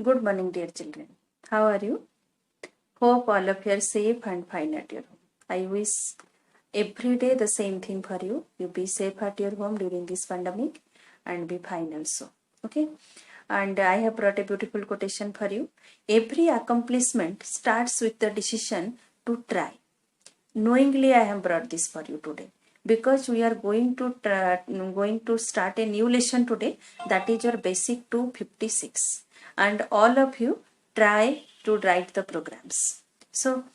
Good morning, dear children. How are you? Hope all of you are safe and fine at your home. I wish every day the same thing for you. You be safe at your home during this pandemic and be fine also. Okay? And I have brought a beautiful quotation for you. Every accomplishment starts with the decision to try. Knowingly, I have brought this for you today because we are going to start a new lesson today. That is your basic 256, and all of you try to write the programs. So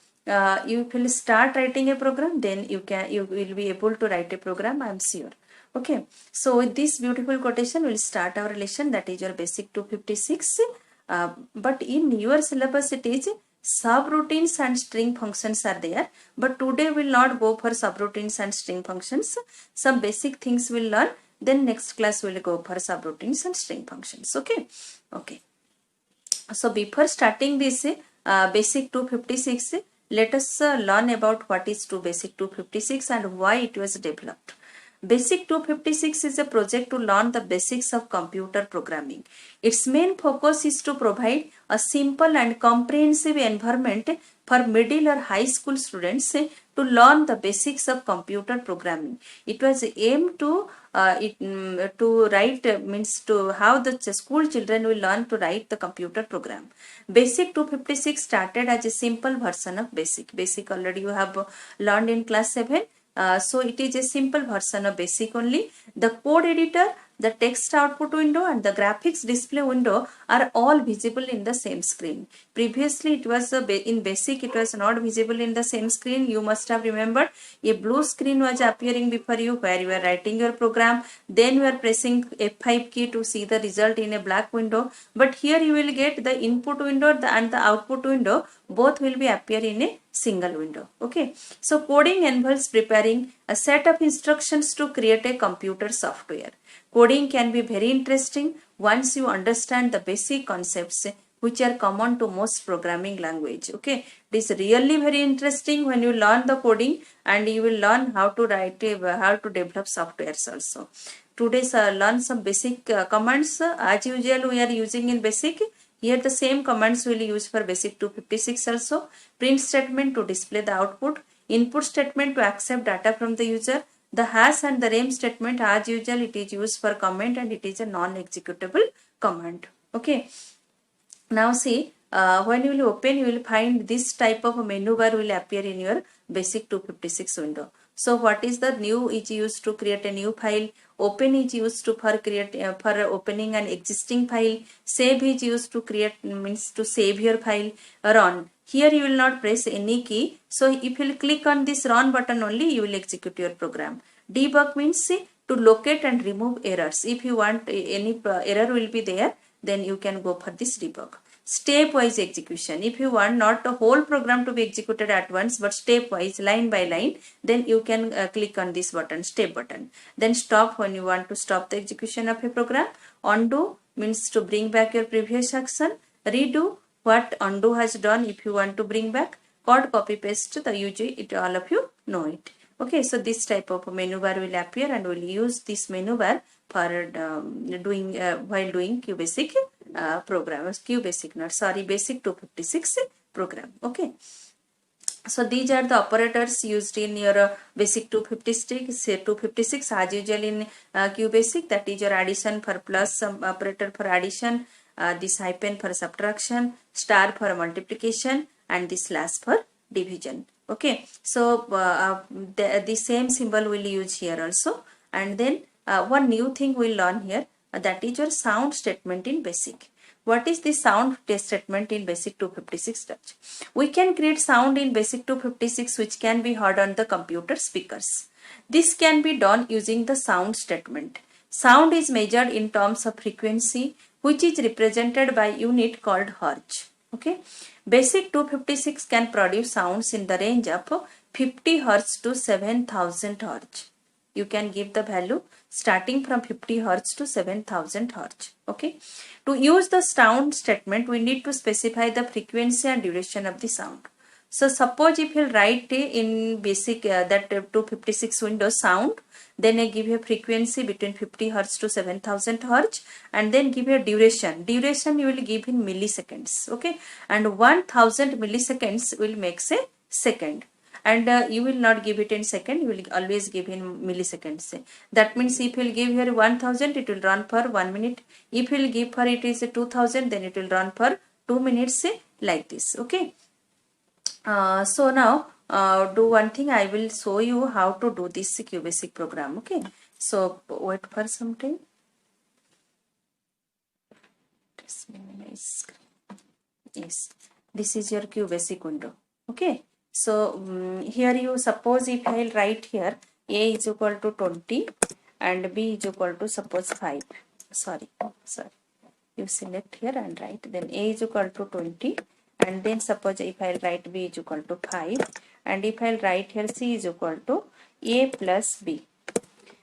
you will start writing a program, then you will be able to write a program, I am sure. Okay, so with this beautiful quotation we'll start our lesson. That is your basic 256. But in your syllabus it is subroutines and string functions are there, but today we'll not go for subroutines and string functions. Some basic things we'll learn, then next class we'll go for subroutines and string functions. Okay. So before starting this basic 256, let us learn about what is basic 256 and why it was developed. Basic 256 is a project to learn the basics of computer programming. Its main focus is to provide a simple and comprehensive environment for middle or high school students to learn the basics of computer programming. It was aimed to write means to how the school children will learn to write the computer program. Basic 256 started as a simple version of basic. Basic already you have learned in class 7. So it is a simple version of basic only. The code editor, the text output window and the graphics display window are all visible in the same screen. Previously it was in basic it was not visible in the same screen. You must have remembered a blue screen was appearing before you where you are writing your program. Then you are pressing F5 key to see the result in a black window. But here you will get the input window and the output window. Both will be appear in a single window. Okay. So coding involves preparing a set of instructions to create a computer software. Coding can be very interesting once you understand the basic concepts which are common to most programming language. Okay, it is really very interesting when you learn the coding and you will learn how to write, how to develop softwares also. Today learn some basic commands. As usual we are using in basic. Here the same commands will use for basic 256 also. Print statement to display the output. Input statement to accept data from the user. The hash and the rem statement as usual it is used for comment and it is a non-executable command. Okay. Now see when you will open you will find this type of menu bar will appear in your basic 256 window. So what is the new is used to create a new file. Open is used to for create for opening an existing file. Save is used to create means to save your file. Run. Here you will not press any key. So if you will click on this run button only you will execute your program. Debug means to locate and remove errors. If you want any error will be there, then you can go for this debug. Stepwise execution. If you want not the whole program to be executed at once but stepwise line by line, then you can click on this button, step button. Then stop when you want to stop the execution of a program. Undo means to bring back your previous action. Redo what undo has done if you want to bring back. Cut, copy, paste the UG, it all of you know it. Okay, so this type of menu bar will appear and we'll use this menu bar for doing while doing QBasic program. QBasic, not sorry, basic 256 program. Okay. So these are the operators used in your basic 256 as usual in QBasic. That is your addition for plus, operator for addition, this hyphen for subtraction, star for multiplication, and this slash for division. Okay, so the same symbol will use here also. And then one new thing we'll learn here, that is your sound statement in basic. What is the sound statement in basic 256 touch? We can create sound in basic 256 which can be heard on the computer speakers. This can be done using the sound statement. Sound is measured in terms of frequency which is represented by unit called hertz. Okay. Basic 256 can produce sounds in the range of 50 Hz to 7000 Hz. You can give the value starting from 50 Hz to 7000 Hz. Okay. To use the sound statement, we need to specify the frequency and duration of the sound. So suppose if you write in basic that 256 Windows sound, then I give a frequency between 50 Hz to 7000 Hz, and then give a duration. Duration you will give in milliseconds, okay? And 1000 milliseconds will make a second. And you will not give it in second, you will always give in milliseconds. That means if you will give here 1000, it will run for 1 minute. If you will give for it is 2000, then it will run for 2 minutes, like this, okay? So now do one thing, I will show you how to do this QBasic program, okay? So wait for some time. Just minimize screen. Yes, this is your QBasic window, okay? So here you suppose if I will write here A is equal to 20 and B is equal to suppose 5. Sorry. You select here and write, then A is equal to 20, and then suppose if I will write B is equal to 5, and if I will write here C is equal to A plus B.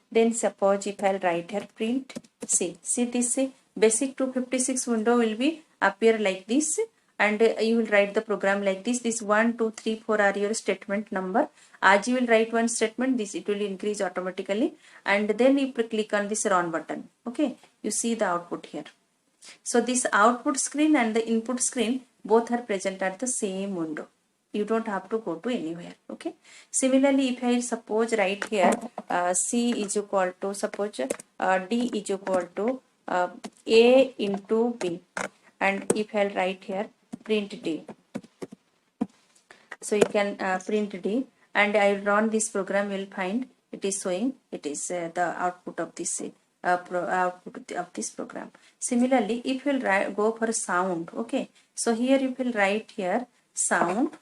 Then suppose if I will write here print C. See this basic 256 window will be appear like this, and you will write the program like this. This 1, 2, 3, 4 are your statement number. As you will write one statement, this it will increase automatically, and then you click on this run button. Okay, you see the output here. So this output screen and the input screen both are present at the same window. You don't have to go to anywhere, okay? Similarly, if I suppose write here C is equal to, suppose D is equal to A into B, and if I write here print D, so you can print D, and I will run this program, you will find it is showing, it is the output of this output of this program. Similarly, if you will go for sound, okay, so here you will write here sound,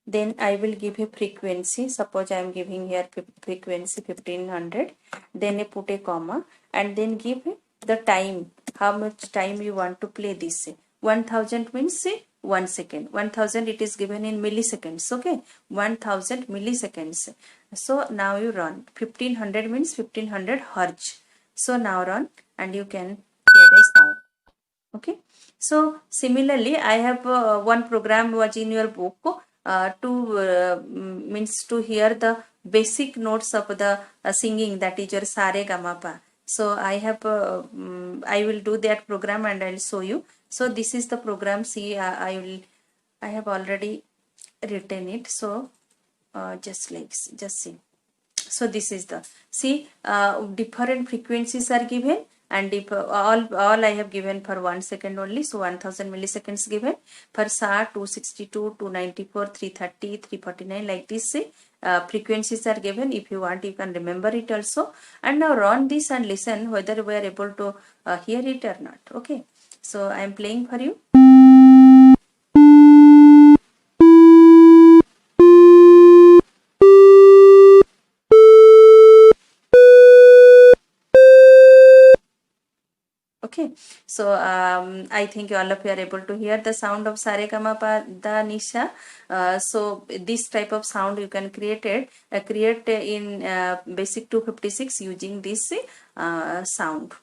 then I will give a frequency. Suppose I am giving here frequency 1500, then I put a comma, and then give the time, how much time you want to play this. 1000 means 1 second. 1000 it is given in milliseconds, okay? 1000 milliseconds. So now you run. 1500 means 1500 Hertz. So now run, and you can hear the sound, okay? So similarly, I have one program was in your book means to hear the basic notes of the singing, that is your sa re ga ma pa. So I have I will do that program and I'll show you. So this is the program. See, I have already written it. So just see. So this is the, see, different frequencies are given, and if all I have given for 1 second only, so 1000 milliseconds given. For SA 262, 294, 330, 349, like this frequencies are given. If you want, you can remember it also. And now run this and listen whether we are able to hear it or not, okay? So I am playing for you. Okay, so I think all of you are able to hear the sound of sa re ga ma pa da ni sa. So this type of sound you can create in basic 256 using this sound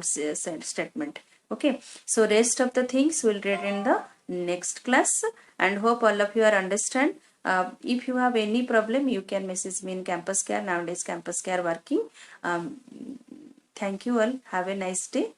statement. Okay, so rest of the things we'll read in the next class, and hope all of you are understand. If you have any problem, you can message me in Campus Care. Nowadays Campus Care working. Thank you all. Have a nice day.